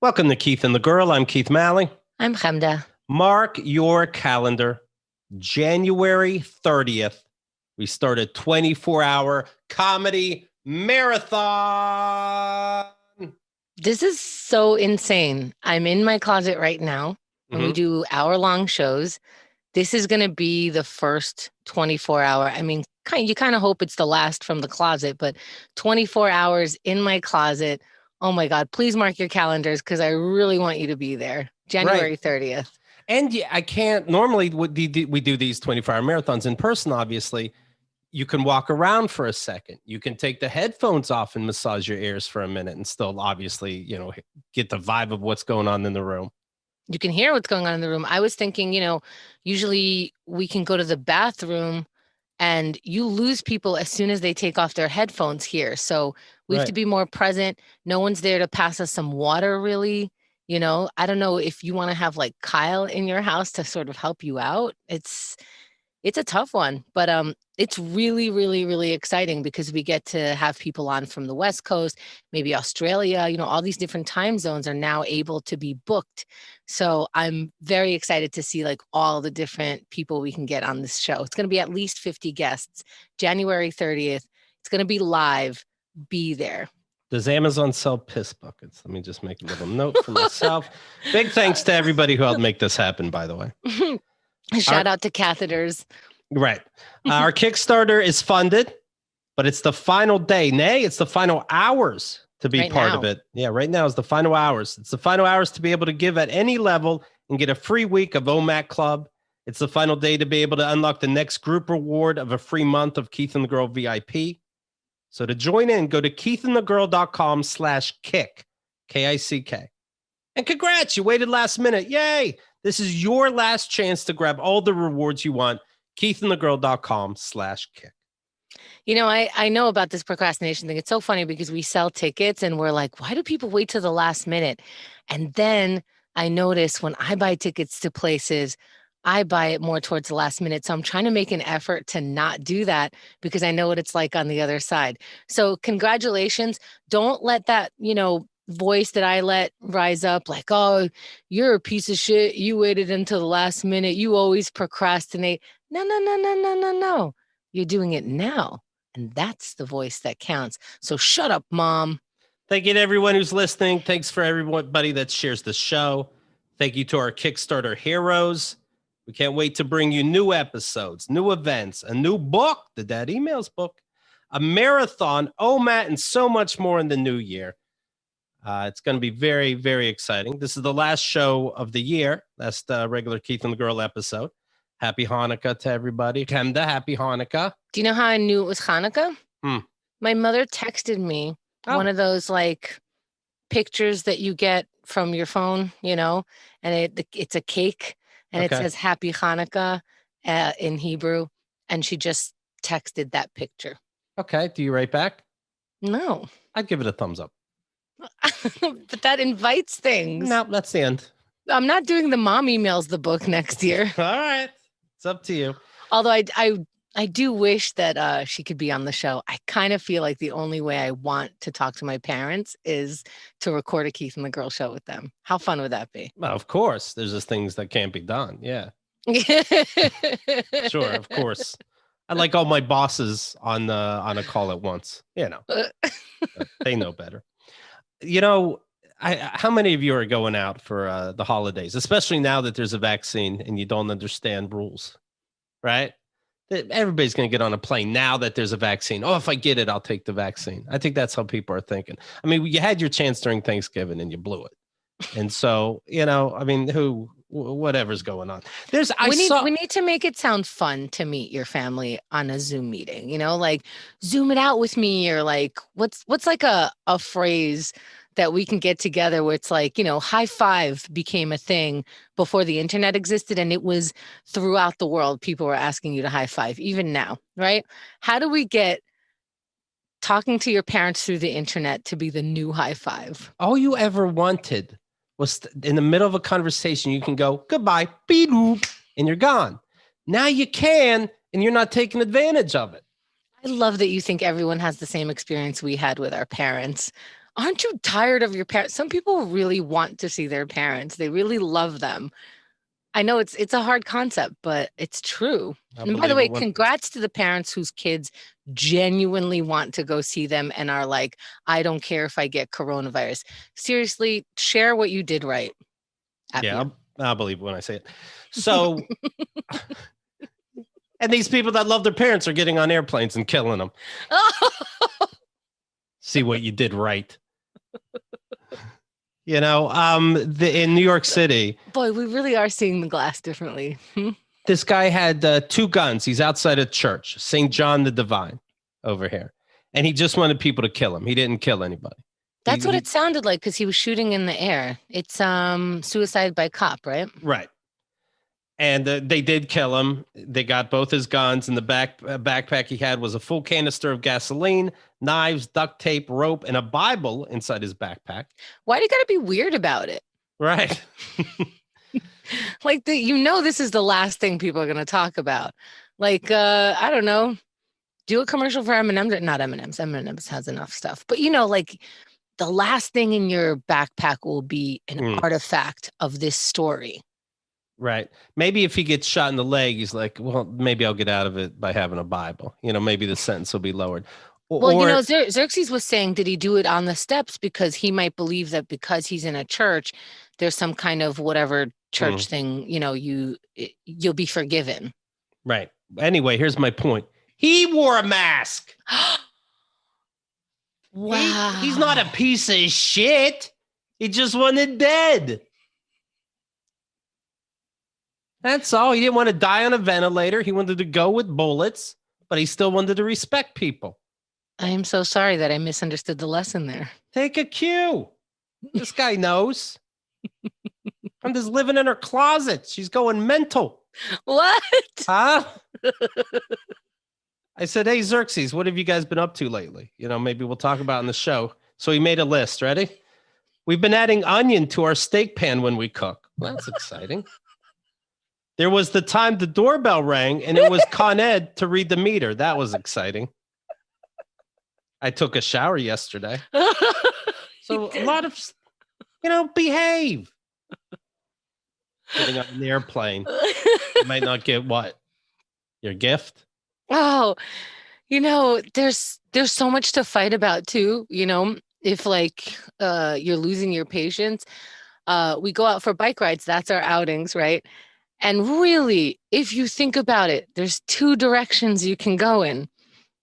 Welcome to Keith and the Girl. I'm Keith Malley. I'm Chemda. Mark your calendar. January 30th, we start a 24-hour comedy marathon. This is so insane. I'm in my closet right now, and we do hour-long shows. This is going to be the first 24-hour. I mean, you kind of hope it's the last from the closet, but 24 hours in my closet. Oh my God, please mark your calendars because I really want you to be there. January 30th. And I can't, normally we do these 24-hour marathons in person, obviously. You can walk around for a second. You can take the headphones off and massage your ears for a minute and still obviously, get the vibe of what's going on in the room. You can hear what's going on in the room. I was thinking, usually we can go to the bathroom and you lose people as soon as they take off their headphones here. So we have to be more present. No one's there to pass us some water, really. I don't know if you want to have like Kyle in your house to sort of help you out. It's a tough one, but it's really, really, really exciting because we get to have people on from the West Coast, maybe Australia, all these different time zones are now able to be booked. So I'm very excited to see like all the different people we can get on this show. It's going to be at least 50 guests, January 30th. It's going to be live. Be there. Does Amazon sell piss buckets? Let me just make a little note for myself. Big thanks to everybody who helped make this happen, by the way. Shout out to catheters. Right. Our Kickstarter is funded, but it's the final day. Nay, it's the final hours to be part of it. Yeah, right now is the final hours. It's the final hours to be able to give at any level and get a free week of OMAC Club. It's the final day to be able to unlock the next group reward of a free month of Keith and the Girl VIP. So to join in, go to keithandthegirl.com/kick, K-I-C-K. And congrats, you waited last minute. Yay. This is your last chance to grab all the rewards you want. keithandthegirl.com/kick. I know about this procrastination thing. It's so funny because we sell tickets and we're like, why do people wait till the last minute? And then I notice when I buy tickets to places, I buy it more towards the last minute. So I'm trying to make an effort to not do that because I know what it's like on the other side. So congratulations. Don't let that, voice that I let rise up like, oh, you're a piece of shit. You waited until the last minute. You always procrastinate. No. You're doing it now. And that's the voice that counts. So shut up, Mom. Thank you to everyone who's listening. Thanks for everybody that shares the show. Thank you to our Kickstarter heroes. We can't wait to bring you new episodes, new events, a new book, the Dad Emails book, a marathon, OMAT, and so much more in the new year. It's going to be very, very exciting. This is the last show of the year. That's the regular Keith and the Girl episode. Happy Hanukkah to everybody. Chemda, happy Hanukkah. Do you know how I knew it was Hanukkah? My mother texted me one of those like pictures that you get from your phone, and it's a cake. And it says Happy Hanukkah in Hebrew. And she just texted that picture. Okay. Do you write back? No. I'd give it a thumbs up. But that invites things. No, that's the end. I'm not doing the Mom Emails the book next year. All right. It's up to you. Although I do wish that she could be on the show. I kind of feel like the only way I want to talk to my parents is to record a Keith and the Girl show with them. How fun would that be? Well, of course. There's just things that can't be done. Yeah. Sure, of course. I like all my bosses on a call at once. They know better. How many of you are going out for the holidays, especially now that there's a vaccine and you don't understand rules, right? Everybody's going to get on a plane now that there's a vaccine. Oh, if I get it, I'll take the vaccine. I think that's how people are thinking. I mean, you had your chance during Thanksgiving and you blew it. And so, whatever's going on. We need to make it sound fun to meet your family on a Zoom meeting, like Zoom it out with me, or like, what's like a phrase that we can get together where it's like, high five became a thing before the internet existed. And it was throughout the world. People were asking you to high five, even now, right? How do we get talking to your parents through the internet to be the new high five? All you ever wanted was in the middle of a conversation, you can go, goodbye, beep, and you're gone. Now you can, and you're not taking advantage of it. I love that you think everyone has the same experience we had with our parents. Aren't you tired of your parents? Some people really want to see their parents. They really love them. I know it's a hard concept, but it's true. I And by the believe way, it. congrats to the parents whose kids genuinely want to go see them and are like, I don't care if I get coronavirus. Seriously, share what you did right. Yeah, I'll believe it when I say it. So, and these people that love their parents are getting on airplanes and killing them. See what you did right. You know, in New York City. Boy, we really are seeing the glass differently. This guy had 2 guns. He's outside a church, St. John the Divine over here. And he just wanted people to kill him. He didn't kill anybody. That's what it sounded like because he was shooting in the air. It's suicide by cop, right? Right. And they did kill him. They got both his guns, and the backpack he had was a full canister of gasoline, knives, duct tape, rope, and a Bible inside his backpack. Why do you got to be weird about it? Right. Like, this is the last thing people are going to talk about. Like, I don't know, do a commercial for M&M's. Not M&M's. M&M's has enough stuff. But, like, the last thing in your backpack will be an artifact of this story. Right. Maybe if he gets shot in the leg, he's like, well, maybe I'll get out of it by having a Bible. Maybe the sentence will be lowered. Well, Xerxes was saying, did he do it on the steps? Because he might believe that because he's in a church, there's some kind of whatever church thing, you'll be forgiven. Right. Anyway, here's my point. He wore a mask. Wow. He's not a piece of shit. He just wanted dead. That's all. He didn't want to die on a ventilator. He wanted to go with bullets, but he still wanted to respect people. I am so sorry that I misunderstood the lesson there. Take a cue. This guy knows. I'm just living in her closet. She's going mental. What? Huh? I said, hey, Xerxes, what have you guys been up to lately? Maybe we'll talk about in the show. So he made a list. Ready? We've been adding onion to our steak pan when we cook. Well, that's exciting. There was the time the doorbell rang and it was Con Ed to read the meter. That was exciting. I took a shower yesterday. So a lot of, behave. Getting on an airplane. You might not get what? Your gift? Oh, there's so much to fight about too. If you're losing your patience, we go out for bike rides. That's our outings, right? And really, if you think about it, there's 2 directions you can go in.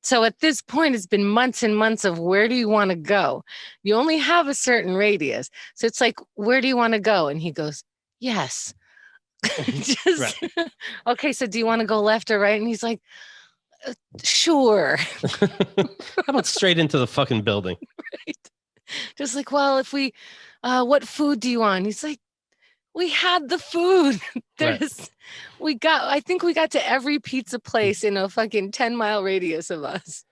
So at this point, it's been months and months of where do you want to go? You only have a certain radius. So it's like, where do you want to go? And he goes, yes. Okay, so do you want to go left or right? And he's like, sure. How about straight into the fucking building? Right. Just like, well, if we, what food do you want? He's like, we had the food. I think we got to every pizza place in a fucking 10-mile radius of us.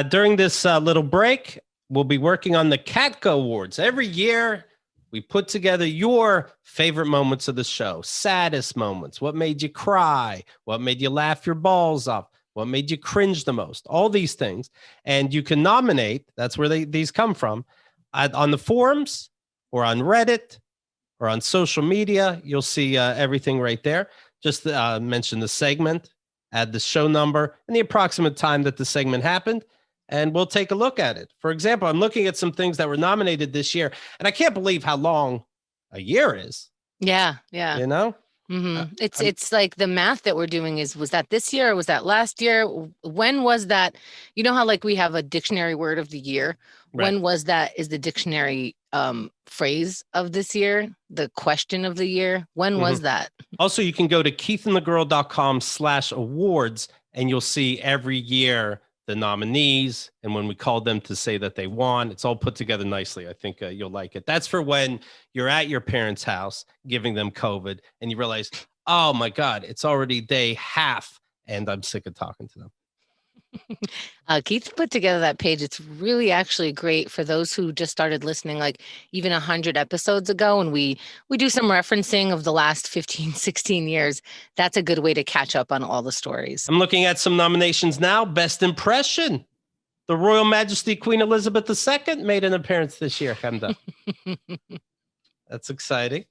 During this little break, we'll be working on the KATGuh Awards. Every year, we put together your favorite moments of the show, saddest moments, what made you cry, what made you laugh your balls off, what made you cringe the most, all these things. And you can nominate, that's where these come from, on the forums or on Reddit, or on social media. You'll see everything right there. Just mention the segment, add the show number, and the approximate time that the segment happened, and we'll take a look at it. For example, I'm looking at some things that were nominated this year, and I can't believe how long a year is. Yeah. Mm-hmm. It's like the math that we're doing was that this year or was that last year? When was that? You know how we have a dictionary word of the year? Right. When was that? Is the dictionary phrase of this year, the question of the year? When was that? Also, you can go to keithandthegirl.com/awards and you'll see every year the nominees and when we called them to say that they won. It's all put together nicely. I think you'll like it. That's for when you're at your parents' house giving them COVID and you realize, oh my God, it's already day half and I'm sick of talking to them. Keith put together that page. It's really actually great for those who just started listening, like even 100 episodes ago. And we do some referencing of the last 15, 16 years. That's a good way to catch up on all the stories. I'm looking at some nominations now. Best Impression. The Royal Majesty Queen Elizabeth II made an appearance this year, Chemda. That's exciting.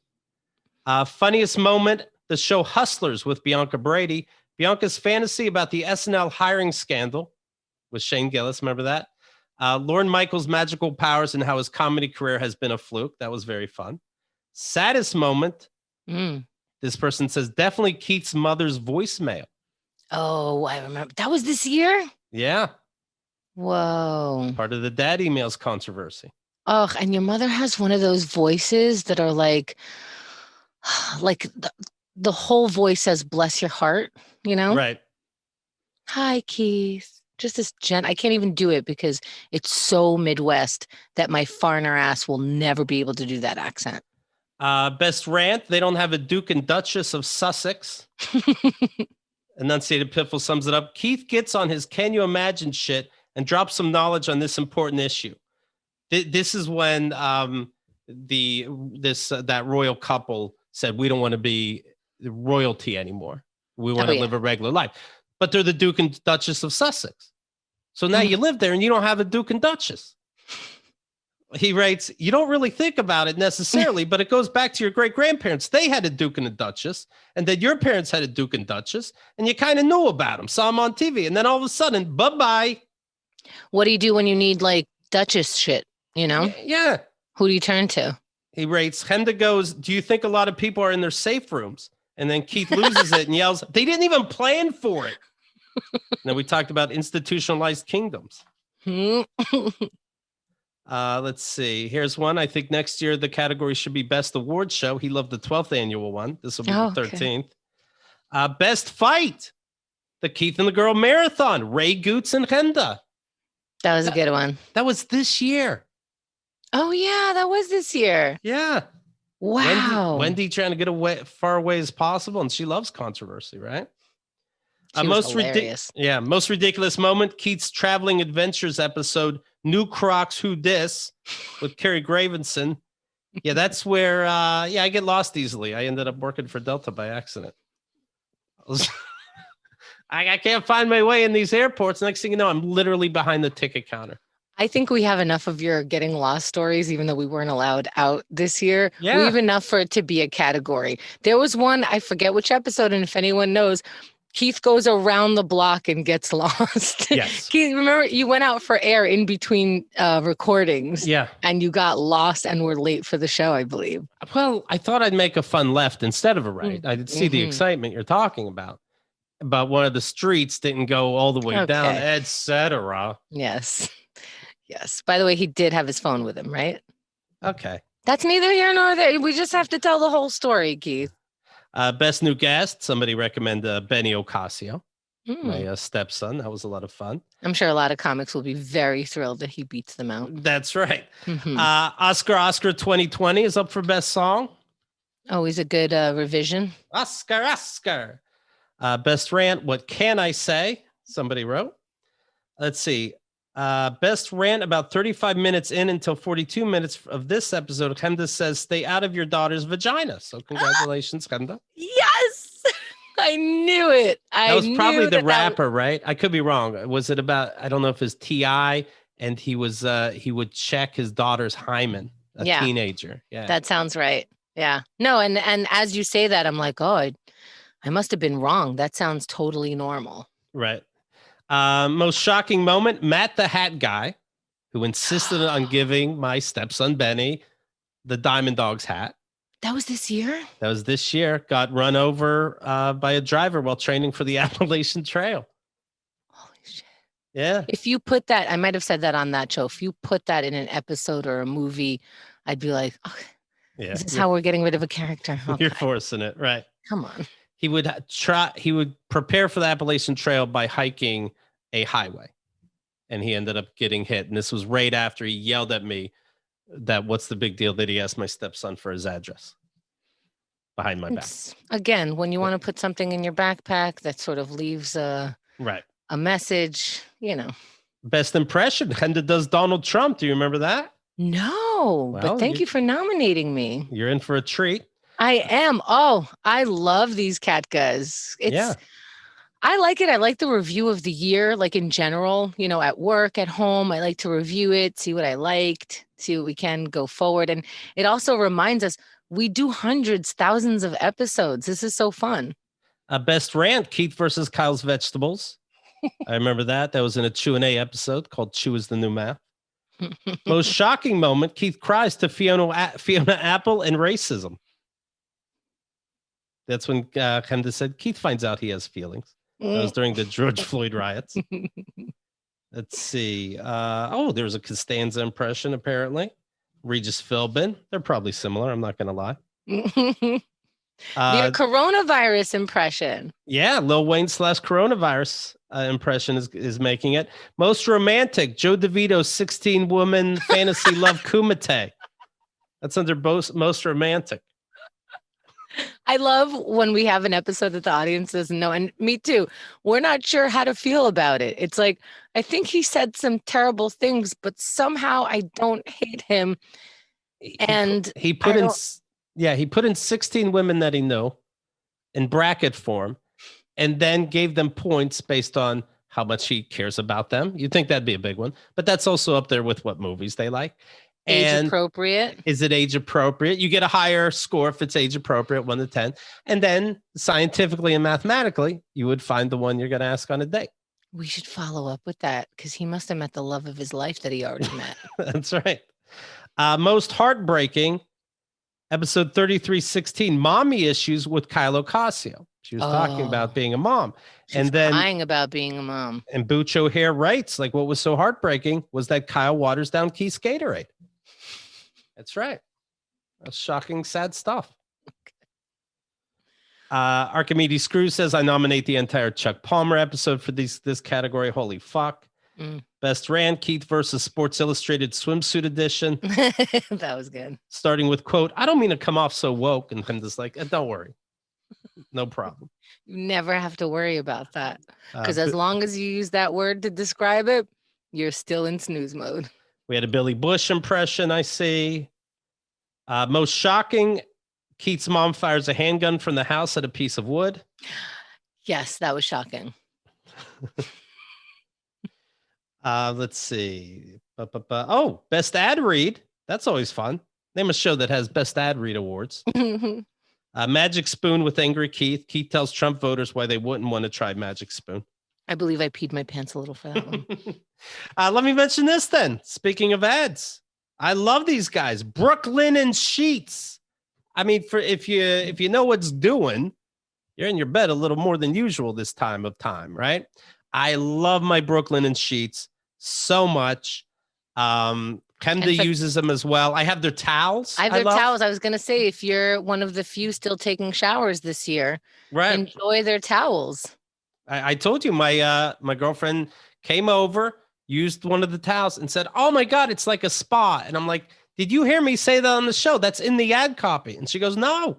Funniest moment, the show Hustlers with Bianca Brady. Bianca's fantasy about the SNL hiring scandal with Shane Gillis. Remember that? Lorne Michaels' magical powers and how his comedy career has been a fluke. That was very fun. Saddest moment. This person says, definitely Keith's mother's voicemail. Oh, I remember. That was this year? Yeah. Whoa. Part of the dad emails controversy. Oh, and your mother has one of those voices that are like the whole voice says, bless your heart, you know? Right. Hi, Keith. Just this I can't even do it because it's so Midwest that my foreigner ass will never be able to do that accent. Best rant, they don't have a Duke and Duchess of Sussex. Enunciated Piffle sums it up. Keith gets on his Can You Imagine shit and drops some knowledge on this important issue. This is when that royal couple said, we don't want to be royalty anymore. We want to live a regular life. But they're the Duke and Duchess of Sussex. So now you live there and you don't have a Duke and Duchess. He writes, you don't really think about it necessarily, but it goes back to your great-grandparents. They had a Duke and a Duchess, and then your parents had a Duke and Duchess, and you kind of knew about them, saw them on TV, and then all of a sudden, bye-bye. What do you do when you need, like, Duchess shit, you know? Yeah. Who do you turn to? He rates, Chemda goes, do you think a lot of people are in their safe rooms? And then Keith loses it and yells, they didn't even plan for it. Now we talked about institutionalized kingdoms. Let's see. Here's one. I think next year the category should be Best Award Show. He loved the 12th annual one. This will be the 13th. Best Fight. The Keith and the Girl Marathon. Ray Goots and Chemda. That was a good one. That was this year. Oh, yeah. That was this year. Yeah. Wow. Wendy trying to get away far away as possible, and she loves controversy, right? Most hilarious. Most ridiculous moment, Keith's traveling adventures episode, New Crocs Who Dis, with Kerry Gravenson. Yeah, that's where I get lost easily. I ended up working for Delta by accident. I can't find my way in these airports. Next thing you know, I'm literally behind the ticket counter. I think we have enough of your getting lost stories, even though we weren't allowed out this year. Yeah. We have enough for it to be a category. There was one, I forget which episode, and if anyone knows, Keith goes around the block and gets lost. Yes. Keith, remember you went out for air in between recordings. Yeah. And you got lost and were late for the show, I believe. Well, I thought I'd make a fun left instead of a right. I did see the excitement you're talking about. But one of the streets didn't go all the way down, etc. Yes. Yes. By the way, he did have his phone with him, right? Okay. That's neither here nor there. We just have to tell the whole story, Keith. Best new guest. Somebody recommend Benny Ocasio, my stepson. That was a lot of fun. I'm sure a lot of comics will be very thrilled that he beats them out. That's right. Oscar 2020 is up for best song. Always a good revision. Oscar. Best rant. What can I say? Somebody wrote. Let's see. Best rant about 35 minutes in until 42 minutes of this episode. Chemda says, stay out of your daughter's vagina. So congratulations, Chemda. Yes. I knew it. That was probably the rapper, right? I could be wrong. Was it about, I don't know if it's T.I. and he would check his daughter's hymen, a teenager. Yeah. That sounds right. Yeah. No. And as you say that, I'm like, oh, I must have been wrong. That sounds totally normal. Right. Most shocking moment, Matt the Hat Guy, who insisted on giving my stepson Benny the Diamond Dogs hat. That was this year? That was this year. Got run over by a driver while training for the Appalachian Trail. Holy shit. Yeah. If you put that, I might have said that on that show. If you put that in an episode or a movie, I'd be like, oh, this is how we're getting rid of a character. Okay. You're forcing it, right? Come on. He would prepare for the Appalachian Trail by hiking a highway, and he ended up getting hit. And this was right after he yelled at me that what's the big deal that he asked my stepson for his address behind my back. Again, when you want to put something in your backpack that sort of leaves a a message, Best impression. Chemda does Donald Trump. Do you remember that? No, Well, but thank you for nominating me. You're in for a treat. I am. Oh, I love these KATGuhs. I like it. I like the review of the year, like in general, at work, at home. I like to review it, see what I liked, see what we can go forward. And it also reminds us we do hundreds, thousands of episodes. This is so fun. Best rant, Keith versus Kyle's Vegetables. I remember that. That was in a Q&A episode called Chew is the New Math. Most shocking moment, Keith cries to Fiona Apple and racism. That's when Chemda said, Keith finds out he has feelings. That was during the George Floyd riots. Let's see. There was a Costanza impression, apparently. Regis Philbin. They're probably similar. I'm not going to lie. Your coronavirus impression. Yeah, Lil Wayne / coronavirus impression is making it. Most romantic, Joe DeVito's 16-woman fantasy love kumite. That's under most romantic. I love when we have an episode that the audience doesn't know, and me too. We're not sure how to feel about it. It's like, I think he said some terrible things, but somehow I don't hate him. And he put in 16 women that he knew in bracket form, and then gave them points based on how much he cares about them. You'd think that'd be a big one, but that's also up there with what movies they like. Age appropriate. Is it age appropriate? You get a higher score if it's age appropriate, 1 to 10. And then scientifically and mathematically, you would find the one you're going to ask on a date. We should follow up with that because he must have met the love of his life that he already met. That's right. Most heartbreaking, episode 3316, mommy issues with Kyle Ocasio. She was talking about being a mom. She's crying about being a mom. And Booch O'Hare writes, like, what was so heartbreaking was that Kyle waters down Keith's Gatorade. That's right. That's shocking, sad stuff. Archimedes Screw says, I nominate the entire Chuck Palmer episode for this category. Holy fuck. Best rant, Keith versus Sports Illustrated swimsuit edition. That was good. Starting with, quote, I don't mean to come off so woke. And I'm just like, don't worry. No problem. You never have to worry about that. Because as long as you use that word to describe it, you're still in snooze mode. We had a Billy Bush impression, I see. Most shocking, Keith's mom fires a handgun from the house at a piece of wood. Yes, that was shocking. Let's see. Best ad read. That's always fun. Name a show that has best ad read awards. Magic Spoon with Angry Keith. Keith tells Trump voters why they wouldn't want to try Magic Spoon. I believe I peed my pants a little for that one. Let me mention this then. Speaking of ads, I love these guys. Brooklinen Sheets. I mean, if you know what's doing, you're in your bed a little more than usual this time of time, right? I love my Brooklinen Sheets so much. Chemda uses them as well. I have their towels. I have their towels. I was going to say, if you're one of the few still taking showers this year, right, enjoy their towels. I told you my girlfriend came over, used one of the towels and said, oh my God, it's like a spa. And I'm like, did you hear me say that on the show? That's in the ad copy. And she goes, no.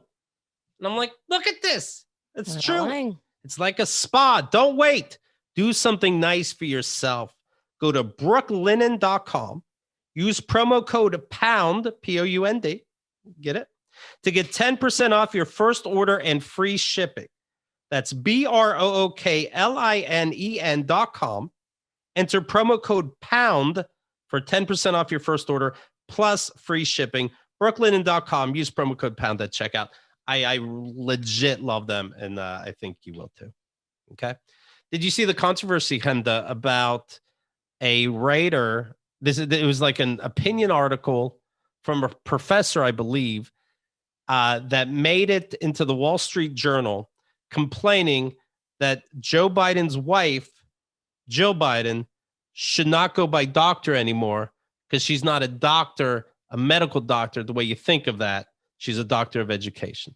And I'm like, look at this. It's true. Lying. It's like a spa. Don't wait. Do something nice for yourself. Go to brooklinen.com. Use promo code POUND, P-O-U-N-D. Get it? To get 10% off your first order and free shipping. That's BROOKLINEN.com. Enter promo code POUND for 10% off your first order plus free shipping. Brooklinen.com. Use promo code POUND at checkout. I legit love them, and I think you will too. Okay. Did you see the controversy, Chemda, about a writer? It was like an opinion article from a professor, I believe, that made it into the Wall Street Journal, complaining that Joe Biden's wife, Jill Biden, should not go by doctor anymore because she's not a doctor, a medical doctor, the way you think of that. She's a doctor of education.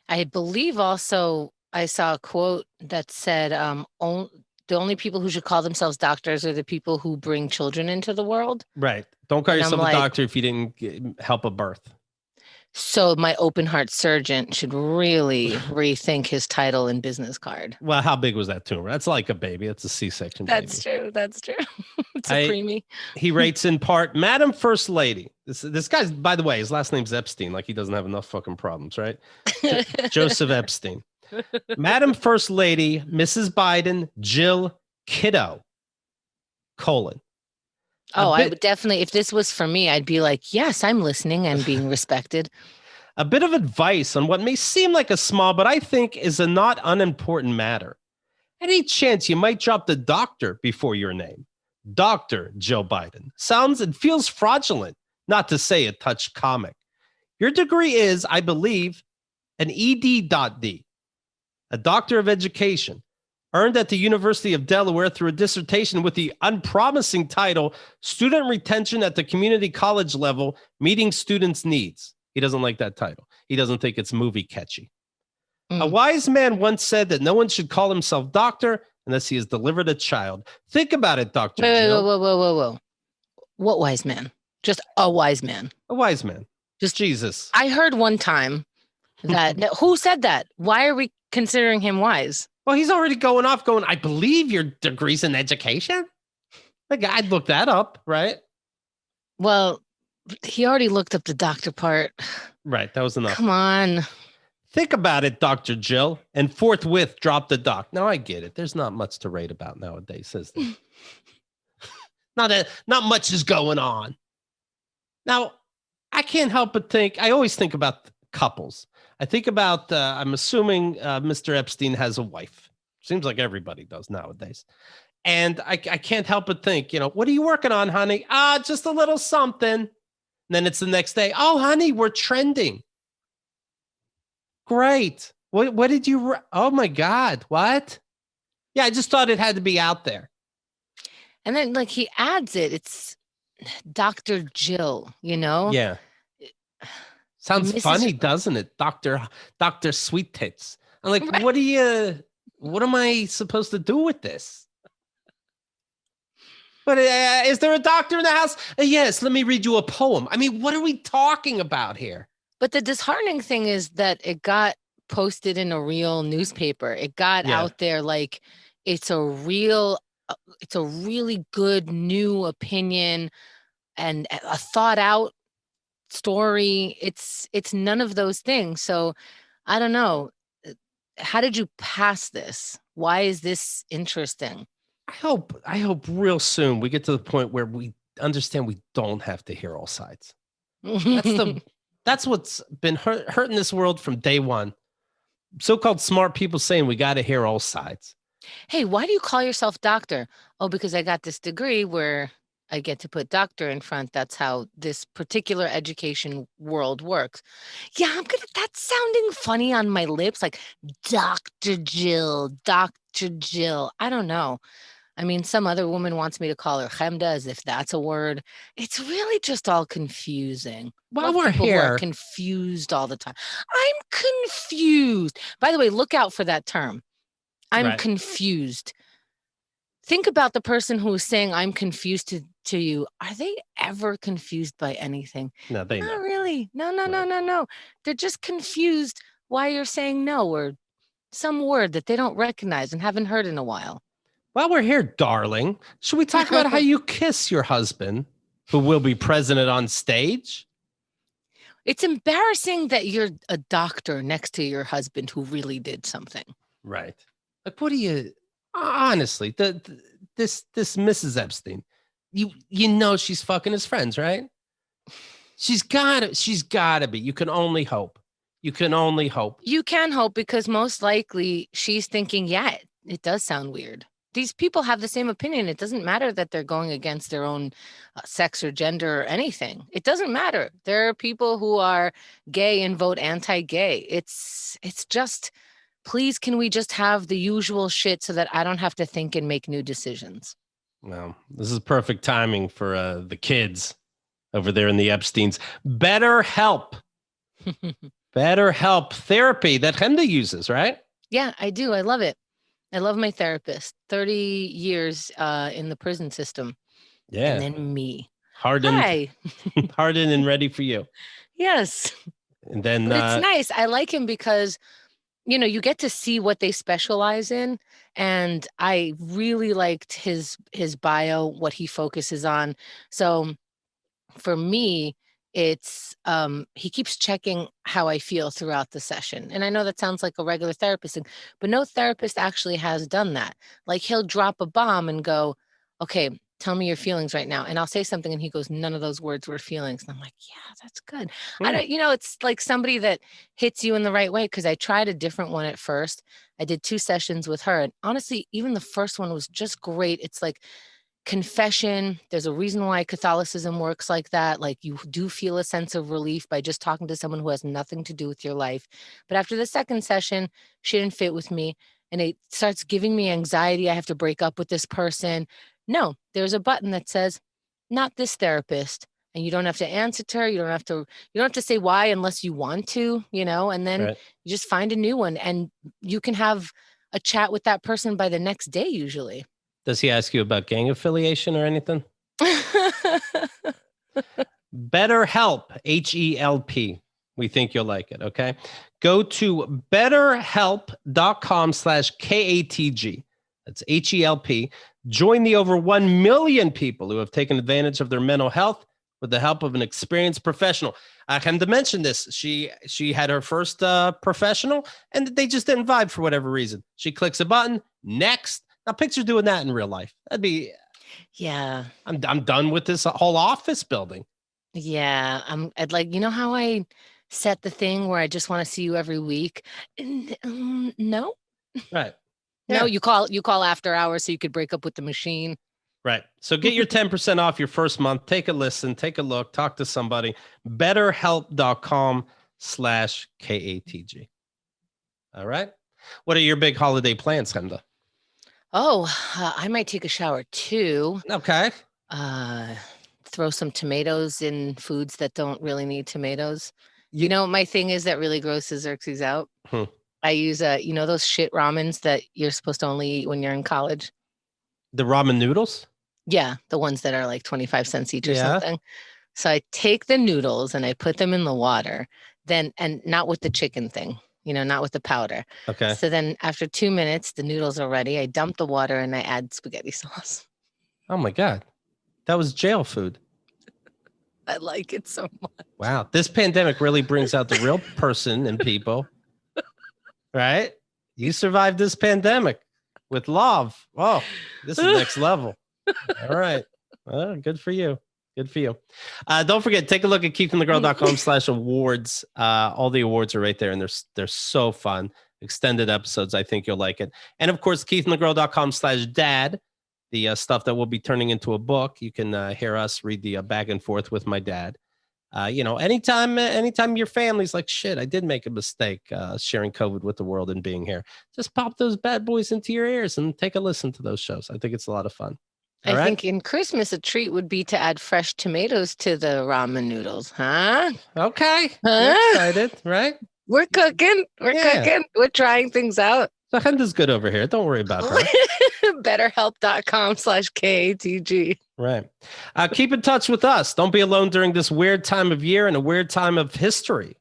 I believe also I saw a quote that said, the only people who should call themselves doctors are the people who bring children into the world. Right. Don't call yourself a doctor if you didn't help a birth. So my open heart surgeon should really rethink his title and business card. Well, how big was that tumor? That's like a baby. That's a C-section baby. That's true. That's true. It's a preemie. He writes in part, Madam First Lady. This guy's, by the way, his last name's Epstein. Like he doesn't have enough fucking problems, right? Joseph Epstein. Madam First Lady, Mrs. Biden, Jill Kiddo, : Oh, I would definitely, if this was for me, I'd be like, yes, I'm listening and being respected. A bit of advice on what may seem like a small, but I think is a not unimportant matter. Any chance you might drop the doctor before your name? Dr. Joe Biden. Sounds and feels fraudulent, not to say a touch comic. Your degree is, I believe, an ED.D, a Doctor of Education, earned at the University of Delaware through a dissertation with the unpromising title, Student Retention at the Community College Level, Meeting Students' Needs. He doesn't like that title. He doesn't think it's movie catchy. A wise man once said that no one should call himself doctor unless he has delivered a child. Think about it, Dr. Jill. Whoa. What wise man? Just a wise man. A wise man. Just Jesus. I heard one time that, who said that? Why are we considering him wise? Well, he's already going, I believe your degree's in education. Like, I'd look that up, right? Well, he already looked up the doctor part. Right, that was enough. Come on. Think about it, Dr. Jill, and forthwith drop the doc. Now, I get it. There's not much to write about nowadays, is there? Not much is going on. Now, I can't help but think, I always think about couples. I think about, I'm assuming Mr. Epstein has a wife. Seems like everybody does nowadays. And I can't help but think, what are you working on, honey? Just a little something. And then it's the next day. Oh, honey, we're trending. Great. What did you, oh my God, what? Yeah, I just thought it had to be out there. And then like he adds it, it's Dr. Jill, Yeah. Sounds funny, doesn't it? Dr. Sweet Tits. I'm like, right. What am I supposed to do with this? But is there a doctor in the house? Yes, let me read you a poem. I mean, what are we talking about here? But the disheartening thing is that it got posted in a real newspaper. It got out there like it's a really good new opinion and a thought out story. It's none of those things. So I don't know. How did you pass this? Why is this interesting? I hope real soon we get to the point where we understand we don't have to hear all sides. That's what's been hurting this world from day one. So-called smart people saying we got to hear all sides. Hey, why do you call yourself doctor? Oh, because I got this degree where I get to put doctor in front. That's how this particular education world works. Yeah, that's sounding funny on my lips, like Dr. Jill. I don't know. I mean, some other woman wants me to call her Chemda as if that's a word. It's really just all confusing. While we're here, are confused all the time. I'm confused. By the way, look out for that term. I'm confused. Think about the person who is saying I'm confused to you. Are they ever confused by anything? No, they not really. No. They're just confused why you're saying no or some word that they don't recognize and haven't heard in a while. While we're here, darling, should we talk about how you kiss your husband, who will be president on stage? It's embarrassing that you're a doctor next to your husband who really did something. Right. Like, what do you, honestly, this Mrs. Epstein, you know she's fucking his friends, right? She's gotta be. You can only hope. You can hope because most likely she's thinking, yeah, it does sound weird. These people have the same opinion. It doesn't matter that they're going against their own sex or gender or anything. It doesn't matter. There are people who are gay and vote anti-gay. It's just, please, can we just have the usual shit so that I don't have to think and make new decisions? Well, this is perfect timing for the kids over there in the Epsteins. Betterhelp. Betterhelp therapy that Chemda uses, right? Yeah, I do. I love it. I love my therapist. 30 years in the prison system. Yeah. And then me. Hardened and ready for you. Yes. And then But it's nice. I like him because, you know, you get to see what they specialize in. And I really liked his bio, what he focuses on. So for me, it's he keeps checking how I feel throughout the session. And I know that sounds like a regular therapist thing, but no therapist actually has done that. Like he'll drop a bomb and go, okay, tell me your feelings right now. And I'll say something and he goes, none of those words were feelings. And I'm like, yeah, that's good. I don't, you know, it's like somebody that hits you in the right way. Cause I tried a different one at first. I did 2 sessions with her. And honestly, even the first one was just great. It's like confession. There's a reason why Catholicism works like that. Like you do feel a sense of relief by just talking to someone who has nothing to do with your life. But after the second session, she didn't fit with me and it starts giving me anxiety. I have to break up with this person. No, there's a button that says, not this therapist. And you don't have to answer to her. You don't have to say why unless you want to, you know, and then you just find a new one and you can have a chat with that person by the next day usually. Does he ask you about gang affiliation or anything? Betterhelp, H-E-L-P. We think you'll like it, okay? Go to betterhelp.com/KATG. That's H-E-L-P. Join the over 1 million people who have taken advantage of their mental health with the help of an experienced professional. Chemda mentioned this. She had her first professional, and they just didn't vibe for whatever reason. She clicks a button, next. Now, picture doing that in real life. That'd be, yeah. I'm done with this whole office building. Yeah, I'd like, you know how I set the thing where I just want to see you every week? No. Right. No, you call after hours so you could break up with the machine. Right. So get your 10% off your first month. Take a listen, take a look, talk to somebody. Betterhelp.com/KATG. All right. What are your big holiday plans, Chemda? Oh, I might take a shower too. Okay. Throw some tomatoes in foods that don't really need tomatoes. You know, my thing is that really grosses Xerxes out. I use you know, those shit ramens that you're supposed to only eat when you're in college. The ramen noodles? Yeah, the ones that are like 25 cents each or something. So I take the noodles and I put them in the water, and not with the chicken thing, you know, not with the powder. Okay. So then after 2 minutes, the noodles are ready. I dump the water and I add spaghetti sauce. Oh my God. That was jail food. I like it so much. Wow. This pandemic really brings out the real person in people. Right? You survived this pandemic with love. Oh, this is next level. All right. Well, good for you. Good for you. Don't forget, take a look at keithandthegirl.com/awards. All the awards are right there, and they're so fun. Extended episodes. I think you'll like it. And of course, keithandthegirl.com/dad. The stuff that will be turning into a book. You can hear us read the back and forth with my dad. You know, anytime your family's like, shit, I did make a mistake sharing COVID with the world and being here. Just pop those bad boys into your ears and take a listen to those shows. I think it's a lot of fun. I think in Christmas, a treat would be to add fresh tomatoes to the ramen noodles, huh? Okay. Huh? You're excited, right? We're cooking. We're cooking. We're trying things out. So Chemda's good over here. Don't worry about her. Betterhelp.com/KATG. Right. Keep in touch with us. Don't be alone during this weird time of year and a weird time of history.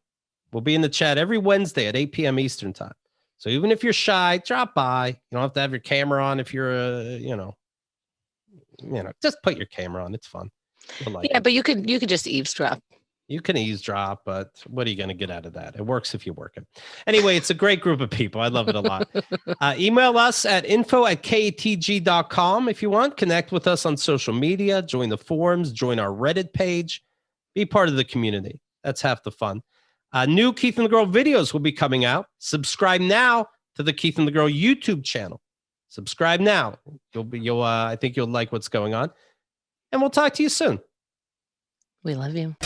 We'll be in the chat every Wednesday at 8 p.m. Eastern time. So even if you're shy, drop by. You don't have to have your camera on if you're, just put your camera on. It's fun. But you could just eavesdrop. You can eavesdrop, but what are you going to get out of that? It works if you work it. Anyway, it's a great group of people. I love it a lot. Email us at info@katg.com if you want. Connect with us on social media. Join the forums. Join our Reddit page. Be part of the community. That's half the fun. New Keith and the Girl videos will be coming out. Subscribe now to the Keith and the Girl YouTube channel. Subscribe now. I think you'll like what's going on. And we'll talk to you soon. We love you.